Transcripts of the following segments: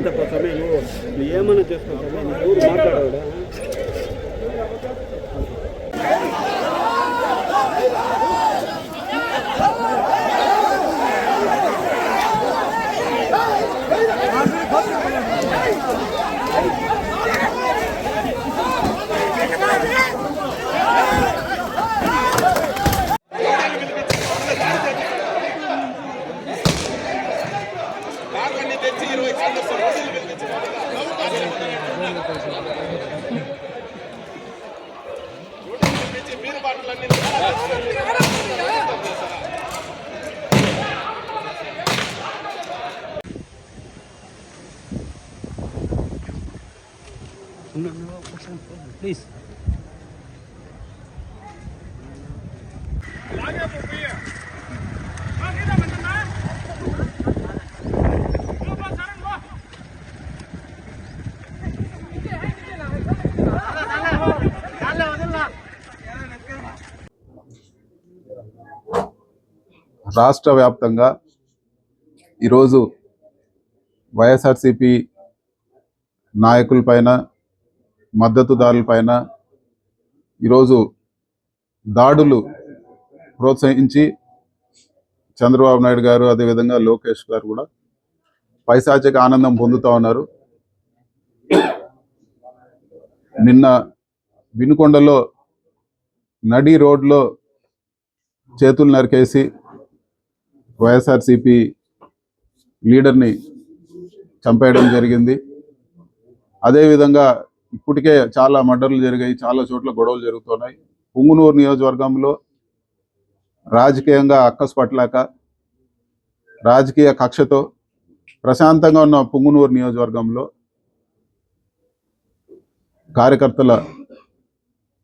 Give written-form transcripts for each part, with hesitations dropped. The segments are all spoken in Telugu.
తప్ప సమయం నువ్వు ఏమైనా చేసుకుంటావు ఊరు మాట్లాడాడు. ప్లీజ్ రాష్ట్ర వ్యాప్తంగా ఈరోజు వైఎస్ఆర్సీపీ నాయకులపైన మద్దతుదారులపైన ఈరోజు దాడులు ప్రోత్సహించి చంద్రబాబు నాయుడు గారు అదేవిధంగా లోకేష్ గారు కూడా పైశాచిక ఆనందం పొందుతూ ఉన్నారు. నిన్న వినుకొండలో నడి రోడ్లో చేతులు నరికేసి వైఎస్ఆర్సీపీ లీడర్ని చంపేయడం జరిగింది. అదేవిధంగా ఇప్పటికే చాలా మర్డర్లు జరిగాయి, చాలా చోట్ల గొడవలు జరుగుతున్నాయి. పుంగునూరు నియోజకవర్గంలో రాజకీయంగా అక్కసు పట్టలేక రాజకీయ కక్షతో ప్రశాంతంగా ఉన్న పుంగునూరు నియోజకవర్గంలో కార్యకర్తల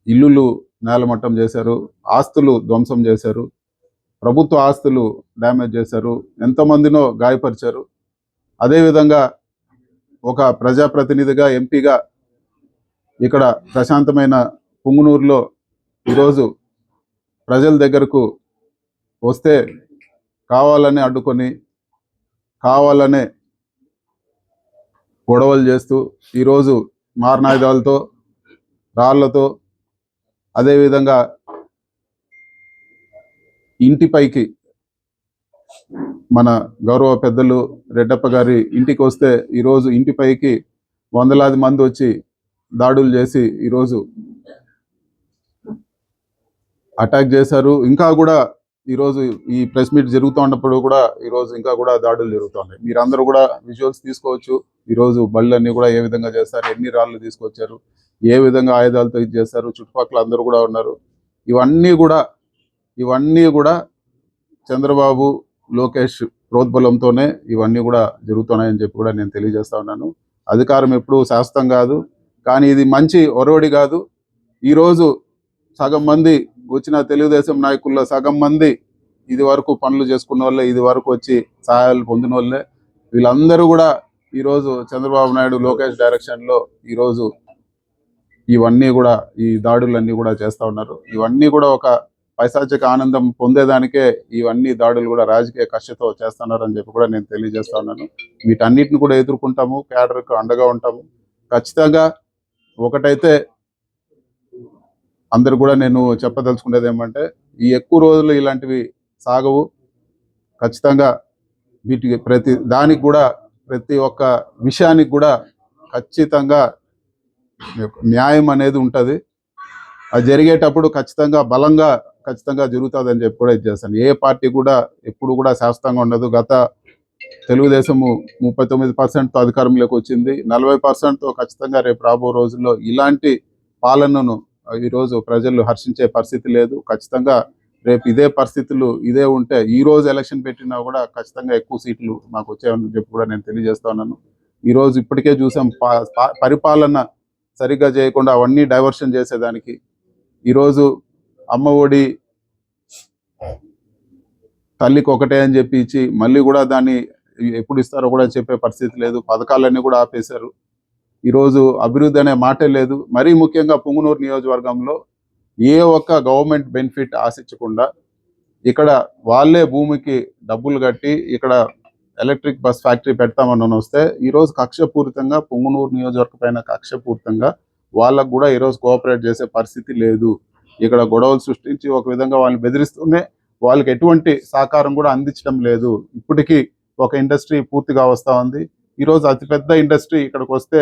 ఇల్లులు నేలమట్టం చేశారు, ఆస్తులు ధ్వంసం చేశారు, ప్రభుత్వ ఆస్తులు డ్యామేజ్ చేశారు, ఎంతమందినో గాయపరిచారు. అదేవిధంగా ఒక ప్రజాప్రతినిధిగా ఎంపీగా ఇక్కడ ప్రశాంతమైన పుంగునూరులో ఈరోజు ప్రజల దగ్గరకు వస్తే కావాలనే అడ్డుకొని కావాలనే గొడవలు చేస్తూ ఈరోజు మారణాయుధాలతో రాళ్లతో అదేవిధంగా ఇంటిపైకి మన గౌరవ పెద్దలు రెడ్డప్ప గారి ఇంటికి వస్తే ఈరోజు ఇంటిపైకి వందలాది మంది వచ్చి దాడులు చేసి ఈరోజు అటాక్ చేశారు. ఇంకా కూడా ఈరోజు ఈ ప్రెస్ మీట్ జరుగుతూ ఉన్నప్పుడు కూడా ఈరోజు ఇంకా కూడా దాడులు జరుగుతున్నాయి. మీరందరూ కూడా విజువల్స్ తీసుకోవచ్చు. ఈరోజు బళ్ళన్నీ కూడా ఏ విధంగా చేస్తారు, ఎన్ని రాళ్ళు తీసుకొచ్చారు, ఏ విధంగా ఆయుధాలతో ఇది చేస్తారు, చుట్టుపక్కల అందరూ కూడా ఉన్నారు. ఇవన్నీ కూడా చంద్రబాబు లోకేష్ ప్రోద్బలంతోనే ఇవన్నీ కూడా జరుగుతున్నాయని చెప్పి కూడా నేను తెలియజేస్తా ఉన్నాను. అధికారం ఎప్పుడూ శాశ్వతం కాదు, కానీ ఇది మంచి ఒరవడి కాదు. ఈరోజు సగం మంది వచ్చిన తెలుగుదేశం నాయకుల్లో సగం మంది ఇది వరకు పనులు చేసుకున్న వాళ్ళే, ఇది వరకు వచ్చి సహాయాలు పొందిన వాళ్ళే. వీళ్ళందరూ కూడా ఈరోజు చంద్రబాబు నాయుడు లోకేష్ డైరెక్షన్లో ఈరోజు ఇవన్నీ కూడా ఈ దాడులన్నీ కూడా చేస్తూ ఉన్నారు. ఇవన్నీ కూడా ఒక పైశాచిక ఆనందం పొందేదానికే ఇవన్నీ దాడులు కూడా రాజకీయ కక్షతో చేస్తున్నారని చెప్పి కూడా నేను తెలియజేస్తా ఉన్నాను. వీటన్నిటిని కూడా ఎదుర్కొంటాము, క్యాడర్కు అండగా ఉంటాము. ఖచ్చితంగా ఒకటైతే అందరు కూడా నేను చెప్పదలుచుకునేది ఏమంటే, ఈ ఎక్కువ రోజులు ఇలాంటివి సాగవు. ఖచ్చితంగా వీటికి ప్రతి దానికి కూడా ప్రతి ఒక్క విషయానికి కూడా ఖచ్చితంగా న్యాయం అనేది ఉంటుంది. అది జరిగేటప్పుడు ఖచ్చితంగా బలంగా ఖచ్చితంగా జరుగుతుందని చెప్పి కూడా ఇది చేస్తాను. ఏ పార్టీ కూడా ఎప్పుడు కూడా శాశ్వతంగా ఉండదు. గత తెలుగుదేశము 39%తో అధికారంలోకి వచ్చింది. 40%తో ఖచ్చితంగా రేపు రాబో రోజుల్లో ఇలాంటి పాలనను ఈరోజు ప్రజలు హర్షించే పరిస్థితి లేదు. ఖచ్చితంగా రేపు ఇదే పరిస్థితులు ఇదే ఉంటే ఈ రోజు ఎలక్షన్ పెట్టినా కూడా ఖచ్చితంగా ఎక్కువ సీట్లు మాకు వచ్చాయని చెప్పి కూడా నేను తెలియజేస్తా ఉన్నాను. ఈ రోజు ఇప్పటికే చూసాం పరిపాలన సరిగ్గా చేయకుండా అవన్నీ డైవర్షన్ చేసేదానికి ఈరోజు అమ్మ ఒడి తల్లికి ఒకటే అని చెప్పి ఇచ్చి మళ్ళీ కూడా దాన్ని ఎప్పుడు ఇస్తారో కూడా చెప్పే పరిస్థితి లేదు. పథకాలన్నీ కూడా ఆపేశారు. ఈరోజు అభివృద్ధి అనే మాటే లేదు. మరీ ముఖ్యంగా పుంగనూరు నియోజకవర్గంలో ఏ ఒక్క గవర్నమెంట్ బెనిఫిట్ ఆశించకుండా ఇక్కడ వాళ్ళే భూమికి డబ్బులు కట్టి ఇక్కడ ఎలక్ట్రిక్ బస్ ఫ్యాక్టరీ పెడతామని వస్తే ఈరోజు కక్షపూరితంగా పుంగనూరు నియోజకవర్గం పైన కక్షపూరితంగా వాళ్ళకు కూడా ఈరోజు కోఆపరేట్ చేసే పరిస్థితి లేదు. ఇక్కడ గొడవలు సృష్టించి ఒక విధంగా వాళ్ళని బెదిరిస్తూనే వాళ్ళకి ఎటువంటి సహకారం కూడా అందించడం లేదు. ఇప్పటికీ ఒక ఇండస్ట్రీ పూర్తిగా వస్తూ ఉంది. ఈరోజు అతిపెద్ద ఇండస్ట్రీ ఇక్కడికి వస్తే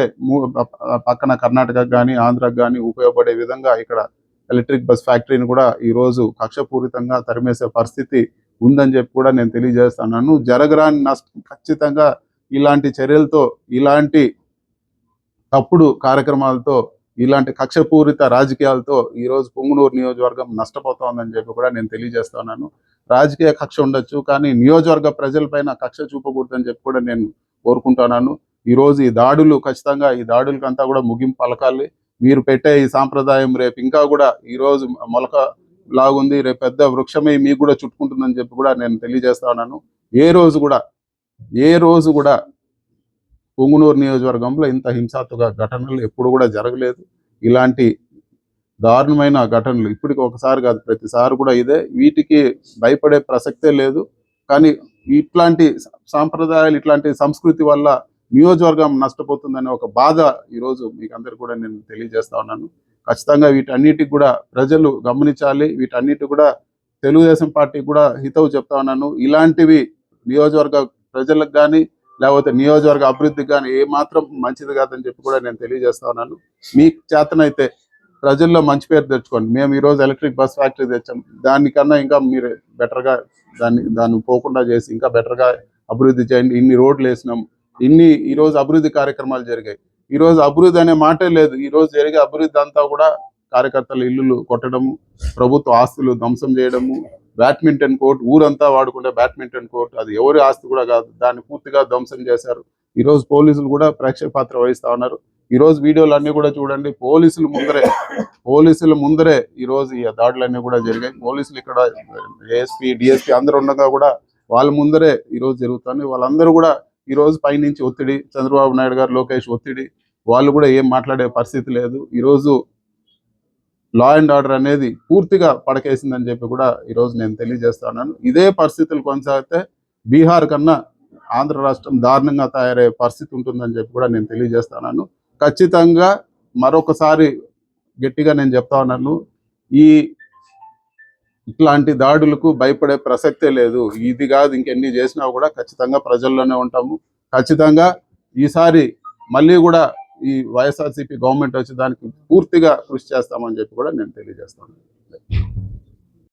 పక్కన కర్ణాటకకు కానీ ఆంధ్రాకు కానీ ఉపయోగపడే విధంగా ఇక్కడ ఎలక్ట్రిక్ బస్ ఫ్యాక్టరీని కూడా ఈరోజు కక్షపూరితంగా తరిమేసే పరిస్థితి ఉందని చెప్పి కూడా నేను తెలియజేస్తున్నాను. జరగరాని నష్టం ఖచ్చితంగా ఇలాంటి చర్యలతో, ఇలాంటి తప్పుడు కార్యక్రమాలతో, ఇలాంటి కక్షపూరిత రాజకీయాలతో ఈరోజు పుంగనూరు నియోజకవర్గం నష్టపోతోందని చెప్పి కూడా నేను తెలియజేస్తున్నాను. రాజకీయ కక్ష ఉండొచ్చు, కానీ నియోజకవర్గ ప్రజలపైన కక్ష చూపకూడదని చెప్పి కూడా నేను కోరుకుంటున్నాను. ఈరోజు ఈ దాడులు ఖచ్చితంగా ఈ దాడులకంతా కూడా ముగింపు పలకాలి. మీరు పెట్టే ఈ సాంప్రదాయం రేపు ఇంకా కూడా ఈరోజు మొలక లాగుంది, రేపు పెద్ద వృక్షమై మీకు కూడా చుట్టుకుంటుందని చెప్పి కూడా నేను తెలియజేస్తా ఉన్నాను. ఏ రోజు కూడా పుంగనూరు నియోజకవర్గంలో ఇంత హింసాత్మక ఘటనలు ఎప్పుడు కూడా జరగలేదు. ఇలాంటి దారుణమైన ఘటనలు ఇప్పటికి ఒకసారి కాదు, ప్రతిసారి కూడా ఇదే. వీటికి భయపడే ప్రసక్తే లేదు. కానీ ఇట్లాంటి సాంప్రదాయాలు, ఇట్లాంటి సంస్కృతి వల్ల నియోజకవర్గం నష్టపోతుందనే ఒక బాధ ఈరోజు మీకు అందరికీ కూడా నేను తెలియజేస్తా ఉన్నాను. ఖచ్చితంగా వీటన్నిటికి కూడా ప్రజలు గమనించాలి. వీటన్నిటి కూడా తెలుగుదేశం పార్టీ కూడా హితవు చెప్తా ఉన్నాను. ఇలాంటివి నియోజకవర్గ ప్రజలకు కానీ లేకపోతే నియోజకవర్గ అభివృద్ధికి కానీ ఏమాత్రం మంచిది కాదని చెప్పి కూడా నేను తెలియజేస్తా ఉన్నాను. మీకు చేతనైతే ప్రజల్లో మంచి పేరు తెచ్చుకోండి. మేము ఈరోజు ఎలక్ట్రిక్ బస్ ఫ్యాక్టరీ తెచ్చాం, దానికన్నా ఇంకా మీరు బెటర్గా దాన్ని పోకుండా చేసి ఇంకా బెటర్గా అభివృద్ధి చేయండి. ఇన్ని రోడ్లు వేసినాం, ఈరోజు అభివృద్ధి కార్యక్రమాలు జరిగాయి. ఈరోజు అభివృద్ధి అనే మాటే లేదు. ఈరోజు జరిగే అభివృద్ధి అంతా కూడా కార్యకర్తల ఇల్లులు కొట్టడము, ప్రభుత్వ ఆస్తులు ధ్వంసం చేయడము, బ్యాడ్మింటన్ కోర్ట్ ఊరంతా వాడుకుంటే బ్యాడ్మింటన్ కోర్ట్ అది ఎవరి ఆస్తి కూడా కాదు, దాన్ని పూర్తిగా ధ్వంసం చేశారు. ఈరోజు పోలీసులు కూడా ప్రేక్షక పాత్ర వహిస్తా ఉన్నారు. ఈరోజు వీడియోలు అన్నీ కూడా చూడండి. పోలీసుల ముందరే ఈరోజు ఈ దాడులన్నీ కూడా జరిగాయి. పోలీసులు ఇక్కడ ఏఎస్పీ డిఎస్పీ అందరూ ఉండగా కూడా వాళ్ళ ముందరే ఈరోజు జరుగుతుంది. వాళ్ళందరూ కూడా ఈరోజు పైనుంచి ఒత్తిడి, చంద్రబాబు నాయుడు గారు, లోకేష్ ఒత్తిడి, వాళ్ళు కూడా ఏం మాట్లాడే పరిస్థితి లేదు. ఈరోజు లా అండ్ ఆర్డర్ అనేది పూర్తిగా పడకేసిందని చెప్పి కూడా ఈరోజు నేను తెలియజేస్తున్నాను. ఇదే పరిస్థితులు కొనసాగితే బీహార్ కన్నా ఆంధ్ర రాష్ట్రం దారుణంగా తయారయ్యే పరిస్థితి ఉంటుందని చెప్పి కూడా నేను తెలియజేస్తున్నాను. ఖచ్చితంగా మరొకసారి గట్టిగా నేను చెప్తా ఉన్నాను, ఇట్లాంటి దాడులకు భయపడే ప్రసక్తే లేదు. ఇది కాదు ఇంకెన్ని చేసినా కూడా ఖచ్చితంగా ప్రజల్లోనే ఉంటాము. ఖచ్చితంగా ఈసారి మళ్ళీ కూడా ఈ వైఎస్ఆర్సీపీ గవర్నమెంట్ వచ్చి దానికి పూర్తిగా కృషి చేస్తామని చెప్పి కూడా నేను తెలియజేస్తాను.